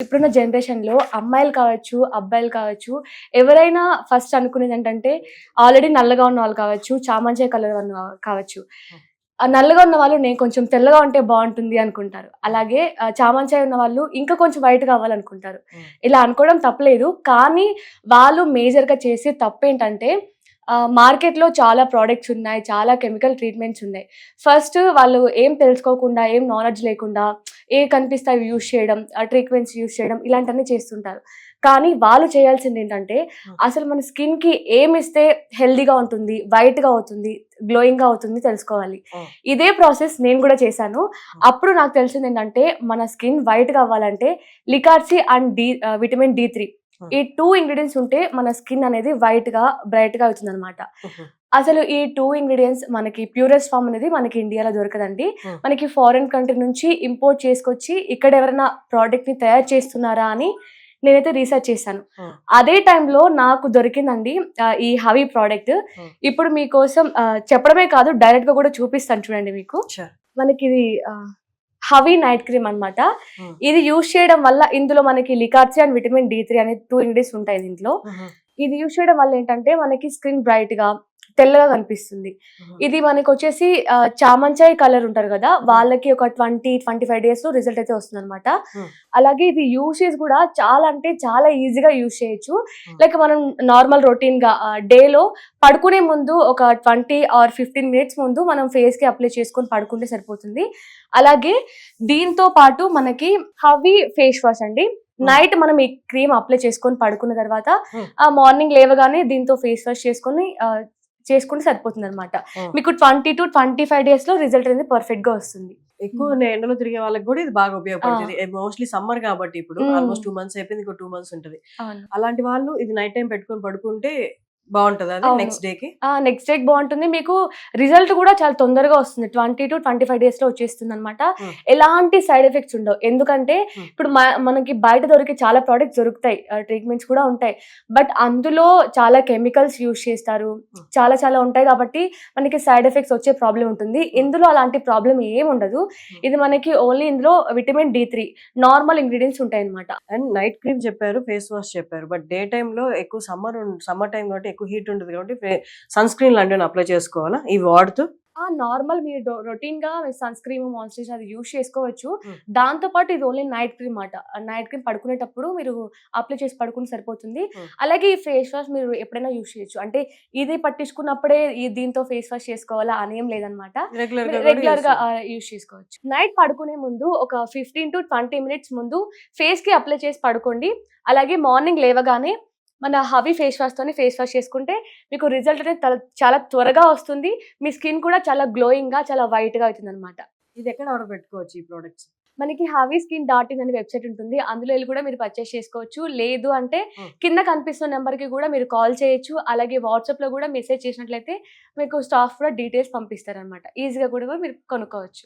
ఇప్పుడున్న జనరేషన్‌లో అమ్మాయిలు కావచ్చు, అబ్బాయిలు కావచ్చు, ఎవరైనా ఫస్ట్ అనుకునేది ఏంటంటే, ఆల్రెడీ నల్లగా ఉన్న వాళ్ళు కావచ్చు, చామంచాయ కలర్ ఉన్న కావచ్చు. నల్లగా ఉన్న వాళ్ళు నేను కొంచెం తెల్లగా ఉంటే బావుంటుంది అనుకుంటారు. అలాగే చామంచాయ ఉన్న వాళ్ళు ఇంకా కొంచెం వైట్‌గా అవ్వాలనుకుంటారు. ఇలా అనుకోవడం తప్పులేదు. కానీ వాళ్ళు మేజర్‌గా చేసే తప్పేంటంటే మార్కెట్‌లో చాలా ప్రొడక్ట్స్ ఉన్నాయి. చాలా కెమికల్ ట్రీట్మెంట్స్ ఉన్నాయి. ఫస్ట్ వాళ్ళు ఏం తెలుసుకోకుండా, ఏం నాలెడ్జ్ లేకుండా కనిపిస్తే అవి యూజ్ చేయడం, ట్రీట్మెంట్స్ యూజ్ చేయడం ఇలాంటివన్నీ చేస్తుంటారు. కానీ వాళ్ళు చేయాల్సిందేంటంటే అసలు మన స్కిన్‌కి ఏమిస్తే హెల్తీగా ఉంటుంది, వైట్‌గా అవుతుంది, గ్లోయింగ్‌గా అవుతుంది తెలుసుకోవాలి. ఇదే ప్రాసెస్ నేను గూడా చేశాను. అప్పుడు నాకు తెలిసిందేంటంటే మన స్కిన్ వైట్‌గా అవ్వాలంటే లికార్సీ అండ్ విటమిన్ D3 ఈ 2 ఇంగ్రీడియెంట్స్ ఉంటే మన స్కిన్ అనేది వైట్‌గా, బ్రైట్‌గా అవుతుందనమాట. అసలు ఈ 2 ఇంగ్రీడియెంట్స్ మనకి ప్యూరెస్ట్ ఫార్మ్ అనేది మనకి ఇండియాలో దొరకదండి. మనకి ఫారిన్ కంట్రీ నుంచి ఇంపోర్ట్ చేసుకొచ్చి ఇక్కడ ఎవరైనా ప్రోడక్ట్‌ని తయారు చేస్తున్నారా అని నేనైతే రీసెర్చ్ చేశాను. అదే టైంలో నాకు దొరికిందండి ఈ హవీ ప్రోడక్ట్. ఇప్పుడు మీకోసం చెప్పడమే కాదు డైరెక్ట్‌గా కూడా చూపిస్తాను చూడండి మీకు. మనకిది హవీ నైట్ క్రీమ్ అన్నమాట. ఇది యూజ్ చేయడం వల్ల ఇందులో మనకి లికార్సీ అండ్ విటమిన్ D3 అనే 2 ఇంగ్రీడియెంట్స్ ఉంటాయి దీంట్లో. ఇది యూజ్ చేయడం వల్ల ఏంటంటే మనకి స్కిన్ బ్రైట్‌గా, తెల్లగా కనిపిస్తుంది. ఇది మనకొచ్చేసి చామంచాయ కలర్ ఉంటారు కదా! వాళ్ళకి ఒక 25 డేస్‌లో రిజల్ట్ అయితే వస్తుందన్నమాట. అలాగే ఇది యూసేజ్ కూడా చాలా అంటే చాలా ఈజీగా యూజ్ చేయొచ్చు. లైక్ మనం నార్మల్ రొటీన్‌గా డేలో పడుకునే ముందు ఒక 20 ఆర్ 15 మినిట్స్ ముందు మనం ఫేస్‌కి అప్లై చేసుకొని పడుకుంటే సరిపోతుంది. అలాగే దీంతో పాటు మనకి హవీ ఫేస్ వాష్ అండి. నైట్ మనం ఈ క్రీమ్ అప్లై చేసుకొని పడుకున్న తర్వాత మార్నింగ్ లేవగానే దీంతో ఫేస్ వాష్ చేసుకుంటే సరిపోతుందన్నమాట. మీకు 20-25 డేస్‌లో రిజల్ట్ అనేది పర్ఫెక్ట్‌గా వస్తుంది. ఎక్కువ ఎండలో తిరిగే వాళ్ళకి కూడా ఇది బాగా ఉపయోగపడుతుంది. మోస్ట్లీ సమ్మర్ కాబట్టి ఇప్పుడు ఆల్మోస్ట్ 2 మంత్స్ అయిపోయింది. ఇంకో 2 మంత్స్ ఉంటది. అలాంటి వాళ్ళు ఇది నైట్ టైం పెట్టుకొని పడుకుంటే బాగుంటది. అది నెక్స్ట్ డేకి నెక్స్ట్ డేకి బాగుంటుంది. మీకు రిజల్ట్ కూడా చాలా తొందరగా వస్తుంది. 20-25 డేస్ లో వచ్చేస్తుంది అనమాట. ఎలాంటి సైడ్ ఎఫెక్ట్స్ ఉండవు. ఎందుకంటే ఇప్పుడు మనకి బయట దొరికే చాలా ప్రోడక్ట్స్ దొరుకుతాయి, ట్రీట్మెంట్స్ కూడా ఉంటాయి. బట్ అందులో చాలా కెమికల్స్ యూజ్ చేస్తారు, చాలా ఉంటాయి కాబట్టి మనకి సైడ్ ఎఫెక్ట్స్ వచ్చే ప్రాబ్లం ఉంటుంది. ఇందులో అలాంటి ప్రాబ్లం ఏమి ఉండదు. ఇది మనకి ఓన్లీ ఇందులో విటమిన్ D3 నార్మల్ ఇంగ్రీడియంట్స్ ఉంటాయి అనమాట. అండ్ నైట్ క్రీమ్ చెప్పారు, ఫేస్ వాష్ చెప్పారు. బట్ డే టైమ్ లో ఎక్కువ సమ్మర్ టైం కాబట్టి ఎక్కువ హీట్ ఉంటుంది కాబట్టి సన్ స్క్రీన్ లాంటివి అప్లై చేసుకోవాలా ఇవి వాడుతూ? నార్మల్ మీరు రొటీన్ గా సన్ స్క్రీన్, మాయిశ్చరైజర్ అది యూజ్ చేసుకోవచ్చు. దాంతో పాటు ఇది ఓన్లీ నైట్ క్రీమ్ మాట. నైట్ క్రీమ్ పడుకునేటప్పుడు మీరు అప్లై చేసి పడుకుంటే సరిపోతుంది. అలాగే ఈ ఫేస్ వాష్ మీరు ఎప్పుడైనా యూజ్ చేయొచ్చు. అంటే ఇది పట్టించుకున్నప్పుడే దీంతో ఫేస్ వాష్ చేసుకోవాలా అనేం లేదనమాట. రెగ్యులర్ గా యూజ్ చేసుకోవచ్చు. నైట్ పడుకునే ముందు ఒక 15-20 మినిట్స్ ముందు ఫేస్ కి అప్లై చేసి పడుకోండి. అలాగే మార్నింగ్ లేవగానే మన హవీ ఫేస్ వాష్ తోని ఫేస్ వాష్ చేసుకుంటే మీకు రిజల్ట్ అనేది చాలా త్వరగా వస్తుంది. మీ స్కిన్ కూడా చాలా గ్లోయింగ్ గా, చాలా వైట్ గా అవుతుంది అనమాట. ఇది ఎక్కడ ఆర్డర్ పెట్టుకోవచ్చు ఈ ప్రొడక్ట్స్? మనకి havyskin.in అనే వెబ్సైట్ ఉంటుంది. అందులో వెళ్ళి కూడా మీరు పర్చేస్ చేసుకోవచ్చు. లేదు అంటే కింద కనిపిస్తున్న నెంబర్ కి కూడా మీరు కాల్ చేయొచ్చు. అలాగే వాట్సాప్ లో కూడా మెసేజ్ చేసినట్లయితే మీకు స్టాఫ్ కూడా డీటెయిల్స్ పంపిస్తారనమాట. ఈజీగా కూడా మీరు కొనుక్కోవచ్చు.